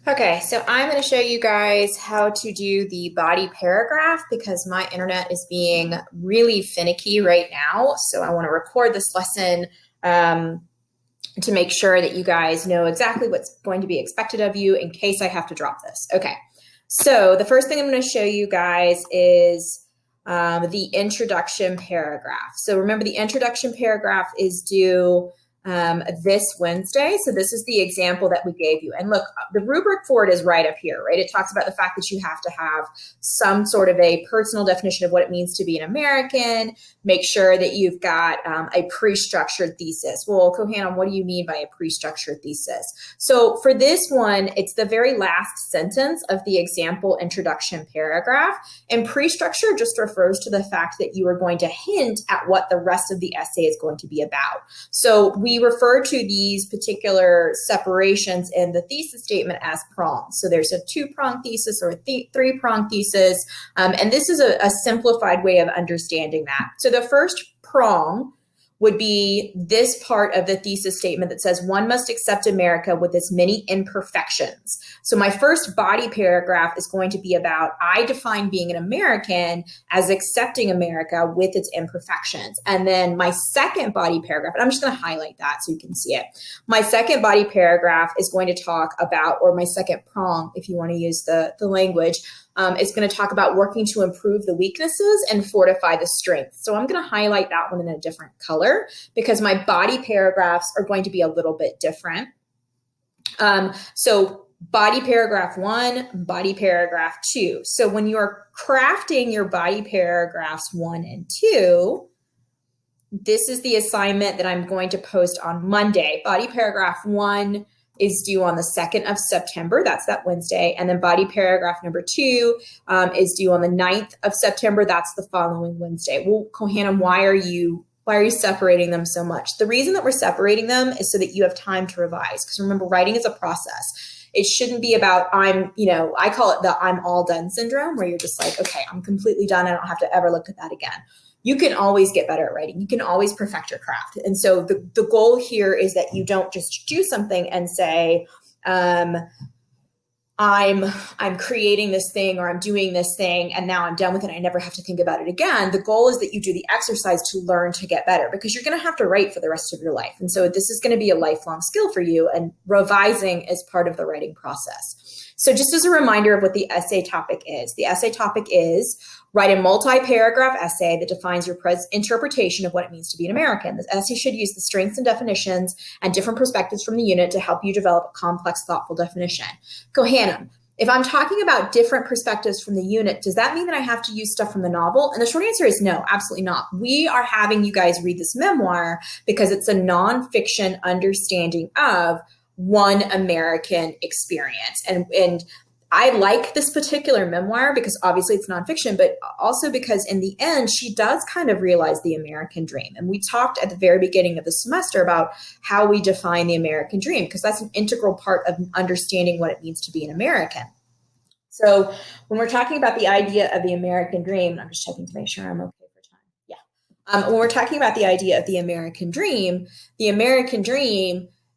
Okay, so I'm going to show you guys how to do the body paragraph because my internet is being really finicky right now. So I want to record this lesson to make sure that you guys know exactly what's going to be expected of you in case I have to drop this. Okay, so the first thing I'm going to show you guys is the introduction paragraph. So remember, the introduction paragraph is due this Wednesday. So this is the example that we gave you. And look, the rubric for it is right up here, right? It talks about the fact that you have to have some sort of a personal definition of what it means to be an American. Make sure that you've got a pre-structured thesis. Well, Kohanna, what do you mean by a pre-structured thesis? So for this one, it's the very last sentence of the example introduction paragraph. And pre-structure just refers to the fact that you are going to hint at what the rest of the essay is going to be about. So we refer to these particular separations in the thesis statement as prongs. So there's a two-prong thesis or a three-prong thesis, and this is a simplified way of understanding that. So the first prong would be this part of the thesis statement that says one must accept America with its many imperfections. So my first body paragraph is going to be about, I define being an American as accepting America with its imperfections. And then my second body paragraph, and I'm just going to highlight that so you can see it. My second body paragraph is going to talk about, or my second prong, if you want to use the language, is going to talk about working to improve the weaknesses and fortify the strengths. So I'm going to highlight that one in a different color because my body paragraphs are going to be a little bit different. So body paragraph 1, body paragraph 2. So when you're crafting your body paragraphs 1 and 2, this is the assignment that I'm going to post on Monday. Body paragraph 1 is due on the 2nd of September. That's that Wednesday. And then body paragraph number 2 is due on the 9th of September. That's the following Wednesday. Well, Kohanna, why are you separating them so much? The reason that we're separating them is so that you have time to revise. Because remember, writing is a process. It shouldn't be about I call it the I'm all done syndrome, where you're just like, okay, I'm completely done. I don't have to ever look at that again. You can always get better at writing. You can always perfect your craft. And so the goal here is that you don't just do something and say, I'm creating this thing or I'm doing this thing and now I'm done with it. I never have to think about it again. The goal is that you do the exercise to learn to get better because you're going to have to write for the rest of your life. And so this is going to be a lifelong skill for you, and revising is part of the writing process. So just as a reminder of what the essay topic is, the essay topic is write a multi-paragraph essay that defines your interpretation of what it means to be an American. This essay should use the strengths and definitions and different perspectives from the unit to help you develop a complex, thoughtful definition. Kohanna, if I'm talking about different perspectives from the unit, does that mean that I have to use stuff from the novel? And the short answer is no, absolutely not. We are having you guys read this memoir because it's a nonfiction understanding of one American experience. And I like this particular memoir because obviously it's nonfiction, but also because in the end, she does kind of realize the American dream. And we talked at the very beginning of the semester about how we define the American dream, because that's an integral part of understanding what it means to be an American. So when we're talking about the idea of the American dream, I'm just checking to make sure I'm okay for time. Yeah. When we're talking about the idea of the American dream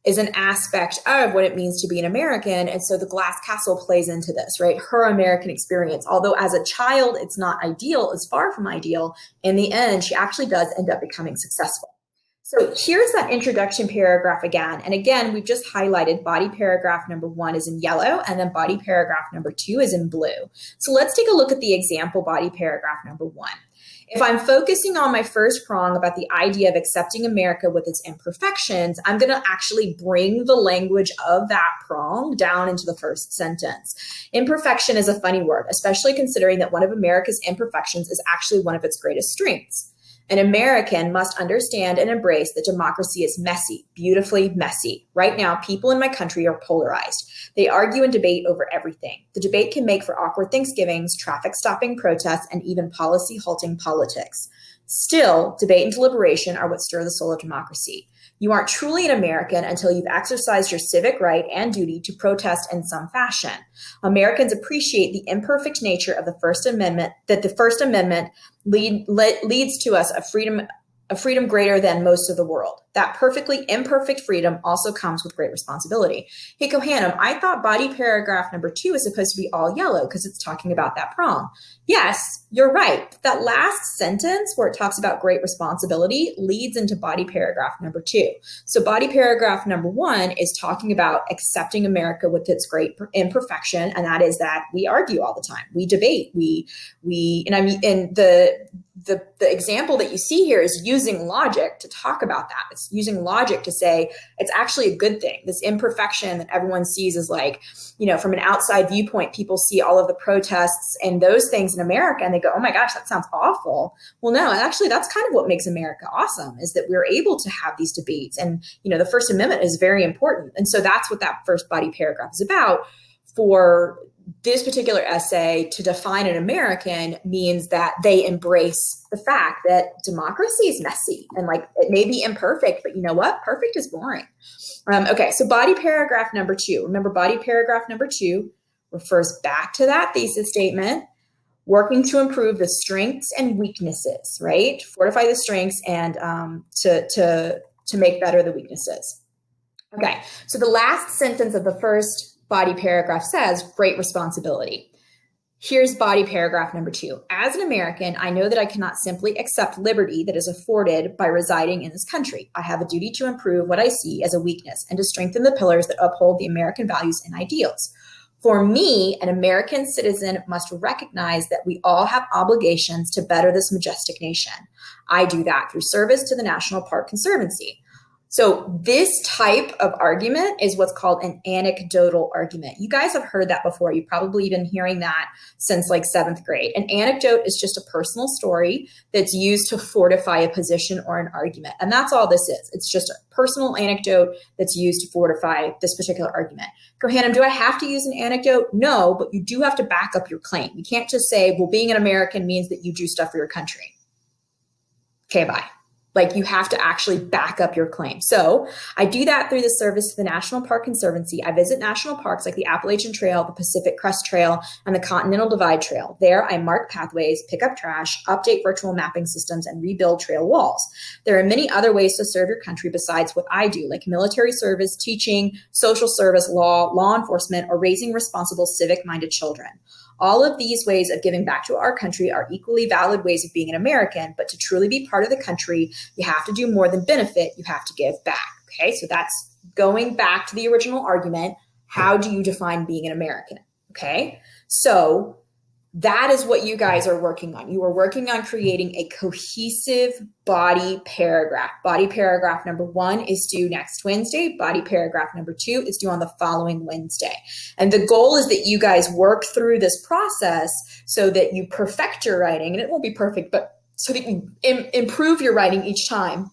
is an aspect of what it means to be an American. And so the Glass Castle plays into this, right? Her American experience, although as a child, it's not ideal, it's far from ideal. In the end, she actually does end up becoming successful. So here's that introduction paragraph again. And again, we've just highlighted body paragraph number 1 is in yellow, and then body paragraph number 2 is in blue. So let's take a look at the example body paragraph number 1. If I'm focusing on my first prong about the idea of accepting America with its imperfections, I'm going to actually bring the language of that prong down into the first sentence. Imperfection is a funny word, especially considering that one of America's imperfections is actually one of its greatest strengths. An American must understand and embrace that democracy is messy, beautifully messy. Right now, people in my country are polarized. They argue and debate over everything. The debate can make for awkward Thanksgivings, traffic stopping protests, and even policy halting politics. Still, debate and deliberation are what stir the soul of democracy. You aren't truly an American until you've exercised your civic right and duty to protest in some fashion. Americans appreciate the imperfect nature of the First Amendment, that the First Amendment leads to us a freedom a freedom greater than most of the world. That perfectly imperfect freedom also comes with great responsibility. Hey, Kohanam, I thought body paragraph number 2 is supposed to be all yellow because it's talking about that prong. Yes, you're right. That last sentence where it talks about great responsibility leads into body paragraph number 2. So body paragraph number 1 is talking about accepting America with its great imperfection, and that is that we argue all the time, we debate, and I mean, and the example that you see here is using logic to talk about that. It's using logic to say it's actually a good thing. This imperfection that everyone sees is like, you know, from an outside viewpoint, people see all of the protests and those things in America and they go, oh my gosh, that sounds awful. Well, no, actually that's kind of what makes America awesome, is that we're able to have these debates. And, you know, the First Amendment is very important. And so that's what that first body paragraph is about. For this particular essay, to define an American means that they embrace the fact that democracy is messy and like it may be imperfect, but you know what? Perfect is boring. Okay, so body paragraph number 2. Remember, body paragraph number 2 refers back to that thesis statement, working to improve the strengths and weaknesses, right? Fortify the strengths and to make better the weaknesses. Okay, so the last sentence of the first body paragraph says great responsibility. Here's body paragraph number 2. As an American, I know that I cannot simply accept liberty that is afforded by residing in this country. I have a duty to improve what I see as a weakness and to strengthen the pillars that uphold the American values and ideals. For me, an American citizen must recognize that we all have obligations to better this majestic nation. I do that through service to the National Park Conservancy. So this type of argument is what's called an anecdotal argument. You guys have heard that before. You've probably been hearing that since like 7th grade. An anecdote is just a personal story that's used to fortify a position or an argument. And that's all this is. It's just a personal anecdote that's used to fortify this particular argument. Kohanam, do I have to use an anecdote? No, but you do have to back up your claim. You can't just say, well, being an American means that you do stuff for your country. Okay, bye. Like, you have to actually back up your claim. So I do that through the service to the National Park Conservancy. I visit national parks like the Appalachian Trail, the Pacific Crest Trail, and the Continental Divide Trail. There, I mark pathways, pick up trash, update virtual mapping systems, and rebuild trail walls. There are many other ways to serve your country besides what I do, like military service, teaching, social service, law enforcement, or raising responsible civic-minded children. All of these ways of giving back to our country are equally valid ways of being an American, but to truly be part of the country, you have to do more than benefit, you have to give back. Okay, so that's going back to the original argument. How do you define being an American? Okay, so that is what you guys are working on. You are working on creating a cohesive body paragraph. Body paragraph number 1 is due next Wednesday. Body paragraph number 2 is due on the following Wednesday. And the goal is that you guys work through this process so that you perfect your writing, and it won't be perfect, but so that you improve your writing each time.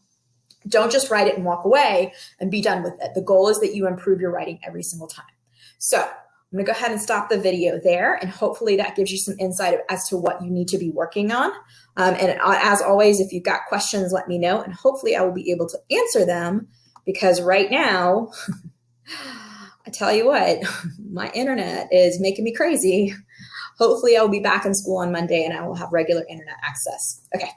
Don't just write it and walk away and be done with it. The goal is that you improve your writing every single time. So I'm going to go ahead and stop the video there, and hopefully that gives you some insight as to what you need to be working on. And as always, if you've got questions, let me know, and hopefully I will be able to answer them, because right now, I tell you what, my internet is making me crazy. Hopefully I'll be back in school on Monday and I will have regular internet access. Okay.